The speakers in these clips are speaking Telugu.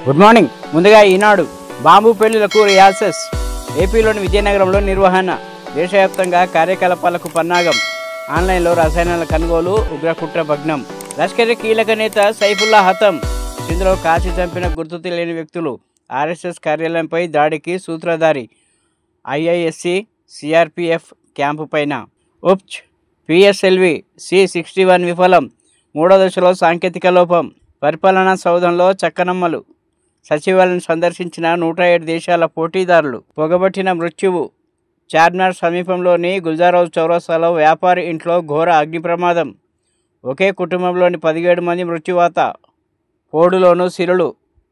Good morning. ముందుగా ఈనాడు బాంబు పెళ్లిలకు రియాసెస్. ఏపీలోని విజయనగరంలో నిర్వహణ. దేశవ్యాప్తంగా కార్యకలాపాలకు పన్నాగం. ఆన్లైన్లో రసాయనాల కొనుగోలు. ఉగ్రకుట్ర భగ్నం. లష్కర్ కీలక నేత సైఫుల్లా హతం. సింధులో కాల్చి చంపిన గుర్తు తెలియని వ్యక్తులు. ఆర్ఎస్ఎస్ కార్యాలయంపై దాడికి సూత్రధారి. ఐఐఎస్సి సిఆర్పిఎఫ్ క్యాంపు పైన. ఉప్చ్ పిఎస్ఎల్వి C61 విఫలం. మూడో దశలో సాంకేతిక లోపం. పరిపాలనా సౌధంలో చక్కనమ్మలు. సచివాలయం సందర్శించిన 107 దేశాల పోటీదారులు. పొగబట్టిన మృత్యువు. చార్మినార్ సమీపంలోని గుల్జారోజ్ చౌరస్తాలో వ్యాపారి ఇంట్లో ఘోర అగ్ని ప్రమాదం. ఒకే కుటుంబంలోని 17 మంది మృత్యువాత. పోడులోను సిరులు.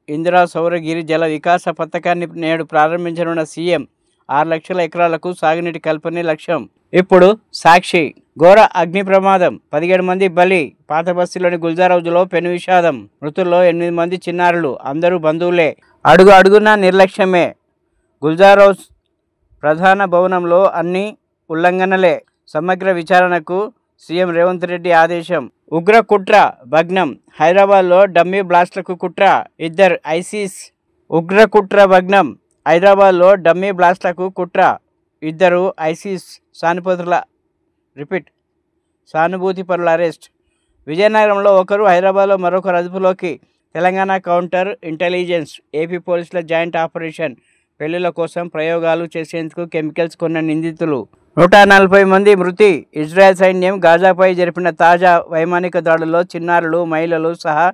ఇందిరా సౌరగిరి జల వికాస పథకాన్ని నేడు ప్రారంభించనున్న సీఎం. 6 లక్షల ఎకరాలకు సాగునీటి కల్పనే లక్ష్యం. ఇప్పుడు సాక్షి. ఘోర అగ్ని ప్రమాదం. 17 మంది బలి. పాతబస్తీలోని గుల్జారోజులో పెను విషాదం. మృతుల్లో 8 మంది చిన్నారులు. అందరూ బంధువులే. అడుగు అడుగున నిర్లక్ష్యమే. గుల్జారోజ్ ప్రధాన భవనంలో అన్ని ఉల్లంఘనలే. సమగ్ర విచారణకు సీఎం రేవంత్ రెడ్డి ఆదేశం. ఉగ్ర కుట్ర భగ్నం. హైదరాబాద్లో డమ్మీ బ్లాస్ట్లకు కుట్ర. 2 ఐసీస్. ఉగ్ర కుట్ర భగ్నం. హైదరాబాద్లో డమ్మీ బ్లాస్ట్లకు కుట్ర. 2 ఐసీస్ సానుభూతి పరుల అరెస్ట్. విజయనగరంలో ఒకరు, హైదరాబాద్లో మరొకరు అదుపులోకి. Telangana counter intelligence. ఏపీ పోలీసుల జాయింట్ ఆపరేషన్. పెళ్లిల కోసం ప్రయోగాలు చేసేందుకు కెమికల్స్ కొన్న నిందితులు. 140 మంది మృతి. ఇజ్రాయెల్ సైన్యం గాజాపై జరిపిన తాజా వైమానిక దాడుల్లో చిన్నారులు, మహిళలు సహా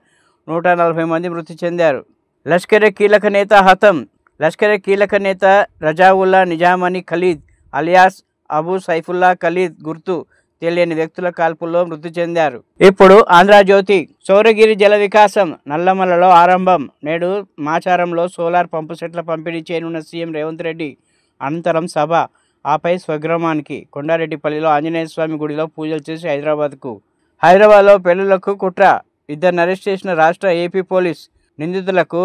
140 మంది మృతి చెందారు. లష్కర్ కీలక నేత హతం. లష్కర్ కీలక నేత రజావుల్లా నిజామని ఖలీద్ అలియాస్ అబూ సైఫుల్లా ఖలీద్ గుర్తు తెలియని వ్యక్తుల కాల్పుల్లో మృతి చెందారు. ఇప్పుడు ఆంధ్రజ్యోతి. సౌరగిరి జల వికాసం నల్లమలలో ఆరంభం. నేడు మాచారంలో సోలార్ పంపు సెట్ల పంపిణీ చేయనున్న సీఎం రేవంత్ రెడ్డి. అనంతరం సభ. ఆపై స్వగ్రామానికి కొండారెడ్డిపల్లిలో ఆంజనేయ స్వామి గుడిలో పూజలు చేసి హైదరాబాద్లో పెళ్లిలకు కుట్ర. 2 అరెస్ట్ చేసిన రాష్ట్ర ఏపీ పోలీస్. నిందితులకు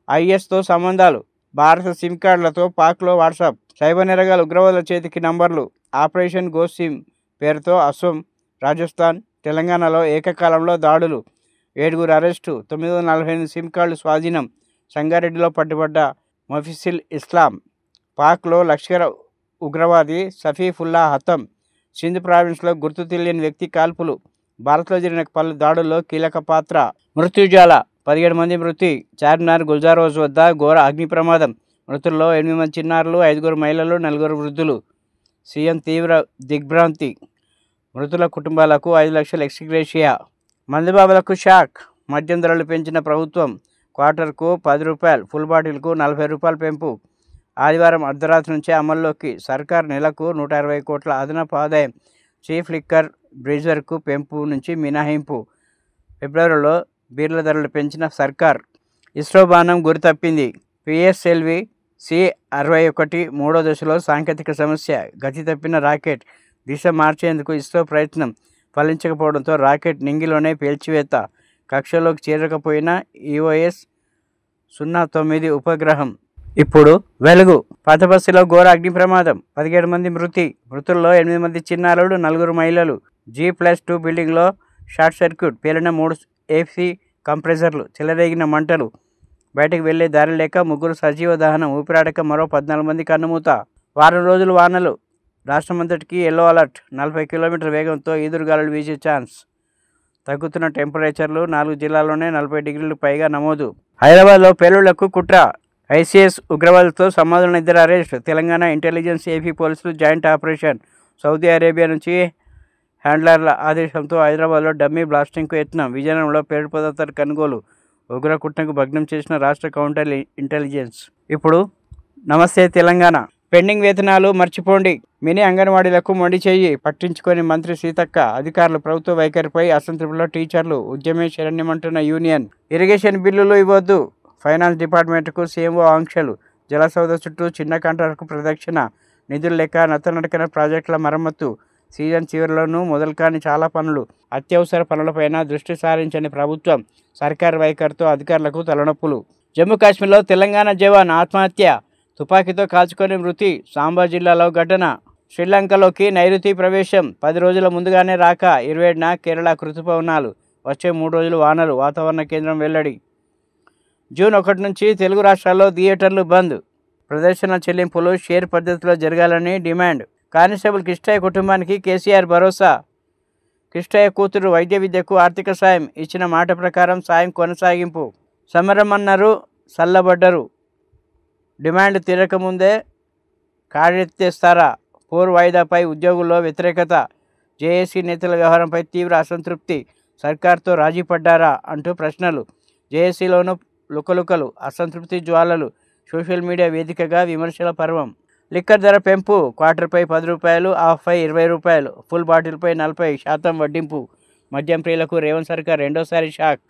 ఐఎస్తో సంబంధాలు. భారత సిమ్ కార్డులతో పాక్లో వాట్సాప్. సైబర్ నేరగాలు ఉగ్రవాదుల చేతికి నంబర్లు. ఆపరేషన్ గో సిమ్ పేరుతో అసోం, రాజస్థాన్, తెలంగాణలో ఏకకాలంలో దాడులు. 7 అరెస్టు. 948 సిమ్ కార్డులు స్వాధీనం. సంగారెడ్డిలో పట్టుబడ్డ మఫిసిల్ ఇస్లాం. పాక్లో లష్కర్ ఉగ్రవాది సఫీఫుల్లా హతం. సింధ్ ప్రావిన్స్లో గుర్తు తెలియని వ్యక్తి కాల్పులు. భారత్లో జరిగిన పలు దాడుల్లో కీలక పాత్ర. మృత్యుజాల. 17 మంది మృతి. చార్మినార్ గుల్జారోజ్ వద్ద ఘోర అగ్ని ప్రమాదం. మృతుల్లో 8 మంది చిన్నారులు, 5 మహిళలు, 4 వృద్ధులు. సీఎం తీవ్ర దిగ్భ్రాంతి. మృతుల కుటుంబాలకు 5 లక్షల ఎక్స్గ్రేషియా. మందుబాబులకు షాక్. మద్యం ధరలు పెంచిన ప్రభుత్వం. క్వార్టర్కు ₹10, ఫుల్ బాటిల్కు ₹40 పెంపు. ఆదివారం అర్ధరాత్రి నుంచే అమల్లోకి. సర్కార్ నెలకు 160 కోట్ల అదనపు ఆదాయం. చీఫ్ లిక్కర్ బ్రీజర్కు పెంపు నుంచి మినహాయింపు. ఫిబ్రవరిలో బీర్ల ధరలు పెంచిన సర్కార్. ఇస్రో బాణం గురి తప్పింది. పిఎస్ఎల్వి C61 మూడో దశలో సాంకేతిక సమస్య. గతి తప్పిన రాకెట్. దిశ మార్చేందుకు ఇస్రో ప్రయత్నం ఫలించకపోవడంతో రాకెట్ నింగిలోనే పేల్చివేత. కక్షలోకి చేరకపోయిన EOS 09 ఉపగ్రహం. ఇప్పుడు వెలుగు. పాతబస్తీలో ఘోర అగ్ని ప్రమాదం. 17 మంది మృతి. మృతుల్లో 8 మంది చిన్నారులు, 4 మహిళలు. G+2 బిల్డింగ్లో షార్ట్ సర్క్యూట్. పేలిన 3 AC కంప్రెసర్లు. చెలరేగిన మంటలు. బయటకు వెళ్లే దారి లేక 3 సజీవ దహనం. ఊపిరాడక మరో 14 మంది కన్నుమూత. వారం రోజులు వానలు. రాష్ట్రమంతటికి ఎల్లో అలర్ట్. 40 కిలోమీటర్ల వేగంతో ఈదురుగాలులు వీచే ఛాన్స్. తగ్గుతున్న టెంపరేచర్లు. 4 జిల్లాల్లోనే 40 డిగ్రీలకు పైగా నమోదు. హైదరాబాద్లో పేలుళ్లకు కుట్ర. ఐసీఎస్ ఉగ్రవాదులతో సంబంధులను 2 అరెస్ట్. తెలంగాణ ఇంటెలిజెన్స్, ఏపీ పోలీసులు జాయింట్ ఆపరేషన్. సౌదీ అరేబియా నుంచి హ్యాండ్లర్ల ఆదేశంతో హైదరాబాద్లో డమ్మీ బ్లాస్టింగ్కు యత్నం. విజయనగరంలో పేలుడు పదార్థాల కొనుగోలు. ఉగ్ర కుట్రకు భగ్నం చేసిన రాష్ట్ర కౌంటర్ ఇంటెలిజెన్స్. ఇప్పుడు నమస్తే తెలంగాణ. పెండింగ్ వేతనాలు మర్చిపోండి. మినీ అంగన్వాడీలకు మొండి చెయ్యి. పట్టించుకొని మంత్రి సీతక్క. అధికారులు ప్రభుత్వ వైఖరిపై అసంతృప్తిలో టీచర్లు. ఉద్యమే శరణ్యమంటున్న యూనియన్. ఇరిగేషన్ బిల్లులు ఇవ్వొద్దు. ఫైనాన్స్ డిపార్ట్మెంట్కు సీఎంఓ ఆంక్షలు. జలసౌధ చుట్టూ చిన్న కాంట్రాక్టర్కు ప్రదక్షిణ. నిధులు లేక నత్తనడకన ప్రాజెక్టుల మరమ్మతు. సీజన్ చివరిలోనూ మొదలు కాని చాలా పనులు. అత్యవసర పనులపైన దృష్టి సారించని ప్రభుత్వం. సర్కారు వైఖరితో అధికారులకు తలనొప్పులు. జమ్మూ కాశ్మీర్లో తెలంగాణ జవాన్ ఆత్మహత్య. తుపాకీతో కాల్చుకొని మృతి. సాంబా జిల్లాలో ఘటన. శ్రీలంకలోకి నైరుతి ప్రవేశం. 10 రోజుల ముందుగానే రాక. 27న కేరళ ఋతుపవనాలు. వచ్చే 3 రోజులు వానలు. వాతావరణ కేంద్రం వెల్లడి. జూన్ 1 నుంచి తెలుగు రాష్ట్రాల్లో థియేటర్లు బంద్. ప్రదర్శన చెల్లింపులు షేర్ పద్ధతిలో జరగాలని డిమాండ్. కానిస్టేబుల్ కిష్టయ్య కుటుంబానికి కేసీఆర్ భరోసా. కిష్టయ్య కూతురు వైద్య విద్యకు ఆర్థిక సాయం ఇచ్చిన మాట ప్రకారం సాయం కొనసాగింపు. సమరమన్నారు, చల్లబడ్డరు. డిమాండ్ తీరకముందే కాడెత్తేస్తారా? పోరు వాయిదాపై ఉద్యోగుల్లో వ్యతిరేకత. జేఏసీ నేతల వ్యవహారంపై తీవ్ర అసంతృప్తి. సర్కార్తో రాజీ పడ్డారా అంటూ ప్రశ్నలు. జేఏసీలోనూ లుకలుకలు, అసంతృప్తి జ్వాలలు. సోషల్ మీడియా వేదికగా విమర్శల పర్వం. లిక్కర్ ధర పెంపు. క్వార్టర్పై 10 రూపాయలు, హాఫ్పై 20 రూపాయలు, ఫుల్ బాటిల్పై 40% వడ్డింపు. మద్యం ప్రియులకు రేవంత్ సర్కార్ రెండోసారి షాక్.